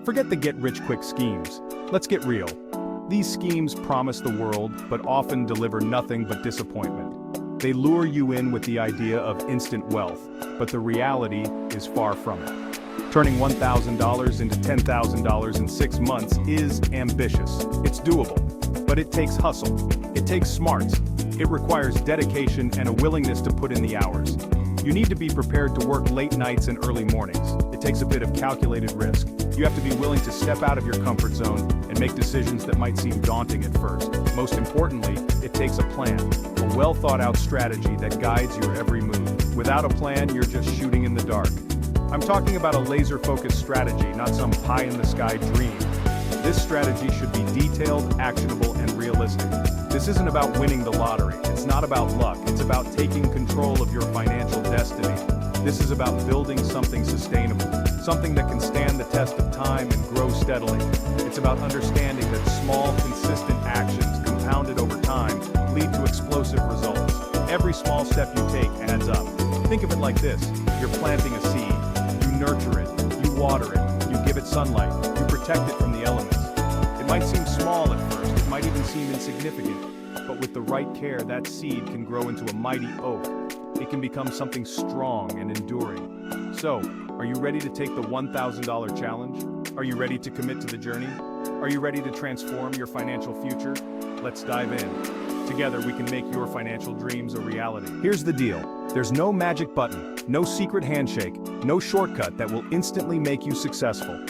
Forget the get-rich-quick schemes. Let's get real. These schemes promise the world, but often deliver nothing but disappointment. They lure you in with the idea of instant wealth, but the reality is far from it. Turning $1,000 into $10,000 in 6 months is ambitious. It's doable, but it takes hustle. It takes smarts. It requires dedication and a willingness to put in the hours. You need to be prepared to work late nights and early mornings. It takes a bit of calculated risk. You have to be willing to step out of your comfort zone and make decisions that might seem daunting at first. Most importantly, it takes a plan, a well-thought-out strategy that guides your every move. Without a plan, you're just shooting in the dark. I'm talking about a laser-focused strategy, not some pie-in-the-sky dream. This strategy should be detailed, actionable, and realistic. This isn't about winning the lottery. It's not about luck. It's about taking control of your financial destiny. This is about building something sustainable, something that can stand the test of time and grow steadily. It's about understanding that small, consistent actions compounded over time lead to explosive results. Every small step you take adds up. Think of it like this. You're planting a seed. You nurture it. You water it. You give it sunlight. You protect it from the elements. It might seem small at first. It might even seem insignificant. But with the right care, that seed can grow into a mighty oak. It can become something strong and enduring. So, are you ready to take the $1,000 challenge? Are you ready to commit to the journey? Are you ready to transform your financial future? Let's dive in. Together we can make your financial dreams a reality. Here's the deal. There's no magic button, no secret handshake, no shortcut that will instantly make you successful.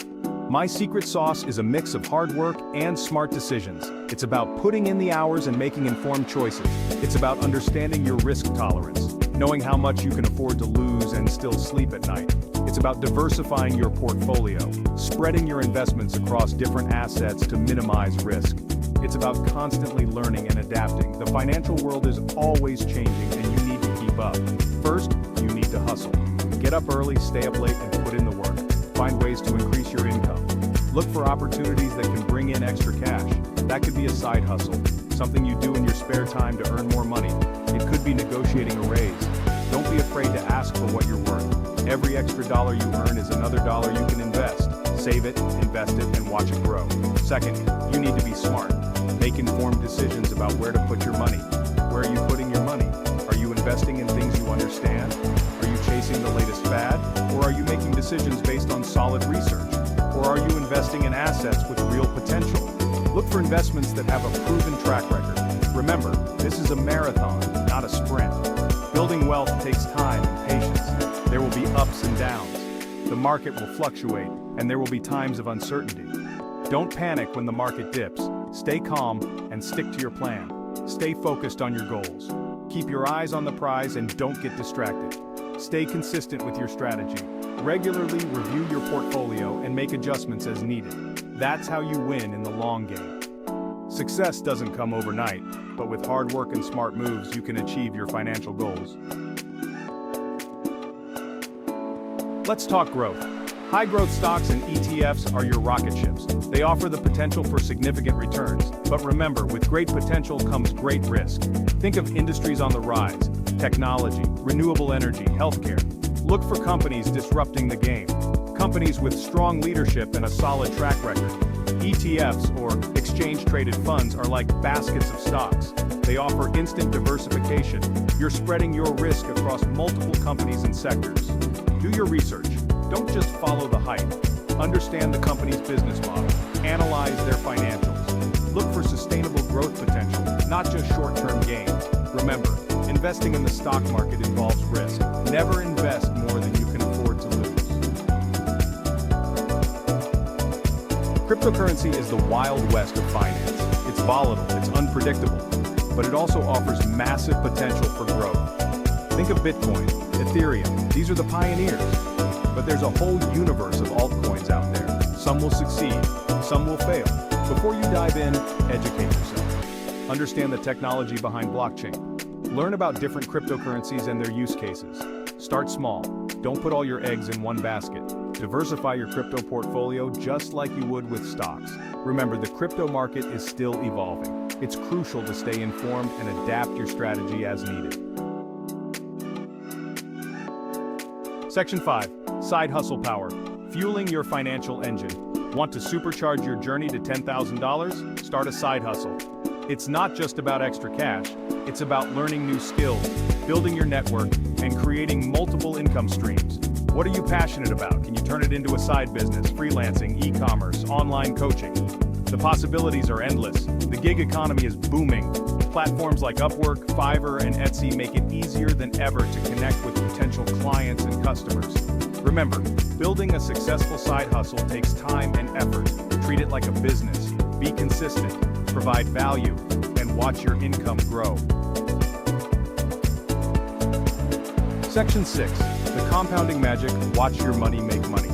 My secret sauce is a mix of hard work and smart decisions. It's about putting in the hours and making informed choices. It's about understanding your risk tolerance, knowing how much you can afford to lose and still sleep at night. It's about diversifying your portfolio, spreading your investments across different assets to minimize risk. It's about constantly learning and adapting. The financial world is always changing and you need to keep up. First, you need to hustle. Get up early, stay up late, and put in the work. Find ways to increase your income. Look for opportunities that can bring in extra cash. That could be a side hustle, something you do in your spare time to earn more money. It could be negotiating a raise. Don't be afraid to ask for what you're worth. Every extra dollar you earn is another dollar you can invest. Save it, invest it, and watch it grow. Second, you need to be smart. Make informed decisions about where to put your money. Where are you putting your money? Are you investing in things you understand? Are you chasing the latest fad? Or are you making decisions based on solid research? Or are you investing in assets with real potential? Look for investments that have a proven track record. Remember, this is a marathon, not a sprint. Building wealth takes time and patience. There will be ups and downs. The market will fluctuate, and there will be times of uncertainty. Don't panic when the market dips. Stay calm and stick to your plan. Stay focused on your goals. Keep your eyes on the prize and don't get distracted. Stay consistent with your strategy. Regularly review your portfolio and make adjustments as needed. That's how you win in the long game. Success doesn't come overnight, but with hard work and smart moves, you can achieve your financial goals. Let's talk growth. High-growth stocks and ETFs are your rocket ships. They offer the potential for significant returns. But remember, with great potential comes great risk. Think of industries on the rise: technology, renewable energy, healthcare. Look for companies disrupting the game. Companies with strong leadership and a solid track record. ETFs, or exchange-traded funds, are like baskets of stocks. They offer instant diversification. You're spreading your risk across multiple companies and sectors. Do your research. Don't just follow the hype. Understand the company's business model. Analyze their financials. Look for sustainable growth potential, not just short-term gains. Remember, investing in the stock market involves risk. Never invest more than you can afford to lose. Cryptocurrency is the wild west of finance. It's volatile, it's unpredictable, but it also offers massive potential for growth. Think of Bitcoin, Ethereum. These are the pioneers. But there's a whole universe of altcoins out there. Some will succeed, some will fail. Before you dive in, educate yourself. Understand the technology behind blockchain. Learn about different cryptocurrencies and their use cases. Start small. Don't put all your eggs in one basket. Diversify your crypto portfolio just like you would with stocks. Remember, the crypto market is still evolving. It's crucial to stay informed and adapt your strategy as needed. Section 5. Side hustle power. Fueling your financial engine. Want to supercharge your journey to $10,000? Start a side hustle. It's not just about extra cash, it's about learning new skills, building your network, and creating multiple income streams. What are you passionate about? Can you turn it into a side business, freelancing, e-commerce, online coaching? The possibilities are endless. The gig economy is booming. Platforms like Upwork, Fiverr, and Etsy make it easier than ever to connect with potential clients and customers. Remember, building a successful side hustle takes time and effort. Treat it like a business. Be consistent, provide value, and watch your income grow. Section 6. The compounding magic. Watch your money make money.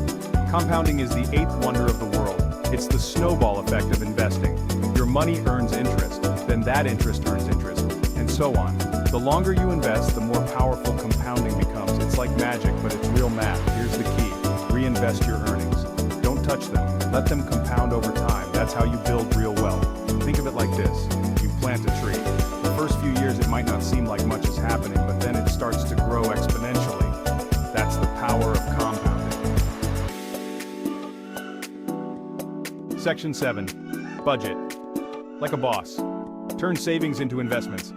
Compounding is the eighth wonder of the world. It's the snowball effect of investing. Your money earns interest, then that interest earns interest, and so on. The longer you invest, the more powerful compounding becomes. It's like magic, but it's real math. Here's the key. Reinvest your earnings. Don't touch them. Let them compound over time. That's how you build real wealth. Think of it like this. You plant a tree. The first few years it might not seem like much is happening, but then it starts to grow exponentially. That's the power of compounding. Section 7. Budget. Like a boss. Turn savings into investments.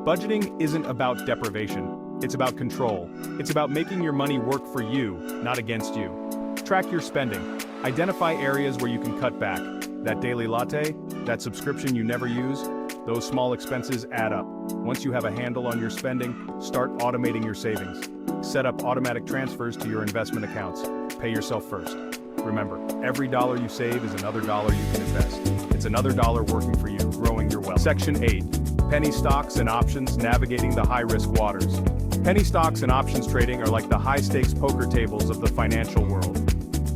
Budgeting isn't about deprivation. It's about control. It's about making your money work for you, not against you. Track your spending. Identify areas where you can cut back. That daily latte, that subscription you never use, those small expenses add up. Once you have a handle on your spending, start automating your savings. Set up automatic transfers to your investment accounts. Pay yourself first. Remember, every dollar you save is another dollar you can invest. It's another dollar working for you, growing your wealth. Section 8. Penny stocks and options. Navigating the high-risk waters. Penny stocks and options trading are like the high-stakes poker tables of the financial world.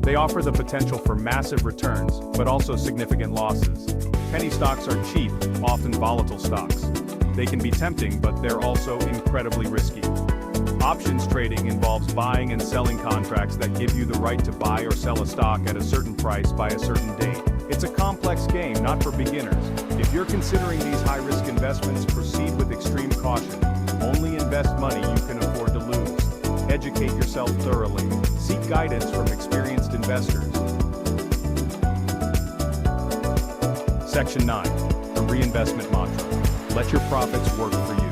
They offer the potential for massive returns, but also significant losses. Penny stocks are cheap, often volatile stocks. They can be tempting, but they're also incredibly risky. Options trading involves buying and selling contracts that give you the right to buy or sell a stock at a certain price by a certain date. It's a complex game, not for beginners. If you're considering these high-risk investments, proceed with extreme caution. Only invest money you can afford to lose. Educate yourself thoroughly. Seek guidance from experienced investors. Section 9. The reinvestment mantra. Let your profits work for you.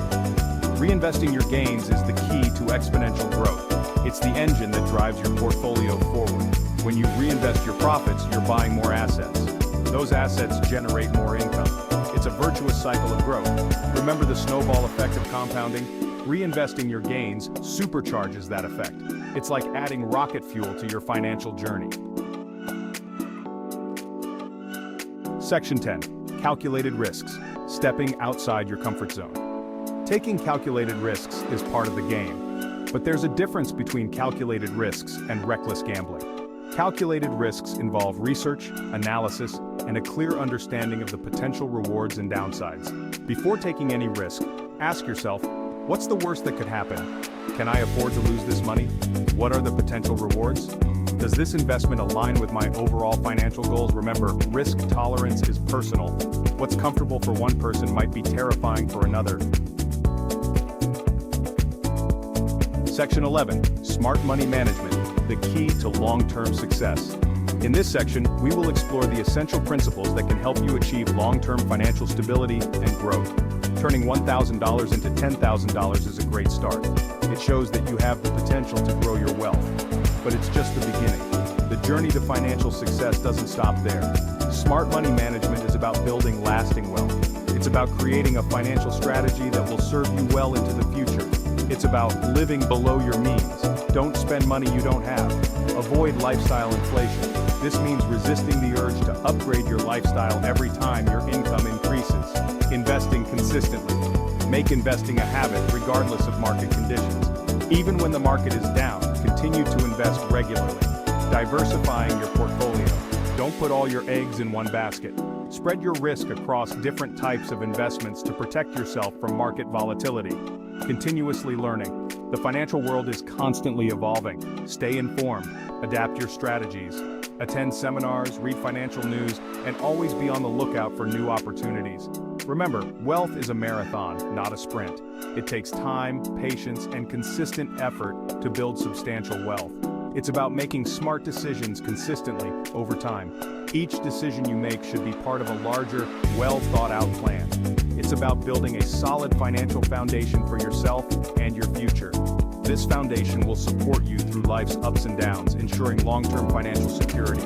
Reinvesting your gains is the key to exponential growth. It's the engine that drives your portfolio forward. When you reinvest your profits, you're buying more assets. Those assets generate more income. It's a virtuous cycle of growth. Remember the snowball effect of compounding? Reinvesting your gains supercharges that effect. It's like adding rocket fuel to your financial journey. Section 10. Calculated risks. Stepping outside your comfort zone. Taking calculated risks is part of the game, but there's a difference between calculated risks and reckless gambling. Calculated risks involve research, analysis, and a clear understanding of the potential rewards and downsides. Before taking any risk, ask yourself, what's the worst that could happen? Can I afford to lose this money? What are the potential rewards? Does this investment align with my overall financial goals? Remember, risk tolerance is personal. What's comfortable for one person might be terrifying for another. Section 11. Smart money management, the key to long-term success. In this section, we will explore the essential principles that can help you achieve long-term financial stability and growth. Turning $1,000 into $10,000 is a great start. It shows that you have the potential to grow your wealth. But it's just the beginning. The journey to financial success doesn't stop there. Smart money management is about building lasting wealth. It's about creating a financial strategy that will serve you well into the future. It's about living below your means. Don't spend money you don't have. Avoid lifestyle inflation. This means resisting the urge to upgrade your lifestyle every time your income increases. Investing consistently. Make investing a habit regardless of market conditions. Even when the market is down, continue to invest regularly. Diversifying your portfolio. Don't put all your eggs in one basket. Spread your risk across different types of investments to protect yourself from market volatility. Continuously learning. The financial world is constantly evolving. Stay informed, adapt your strategies, attend seminars, read financial news, and always be on the lookout for new opportunities. Remember, wealth is a marathon, not a sprint. It takes time, patience, and consistent effort to build substantial wealth. It's about making smart decisions consistently over time. Each decision you make should be part of a larger, well-thought-out plan. It's about building a solid financial foundation for yourself and your future. This foundation will support you through life's ups and downs, ensuring long-term financial security.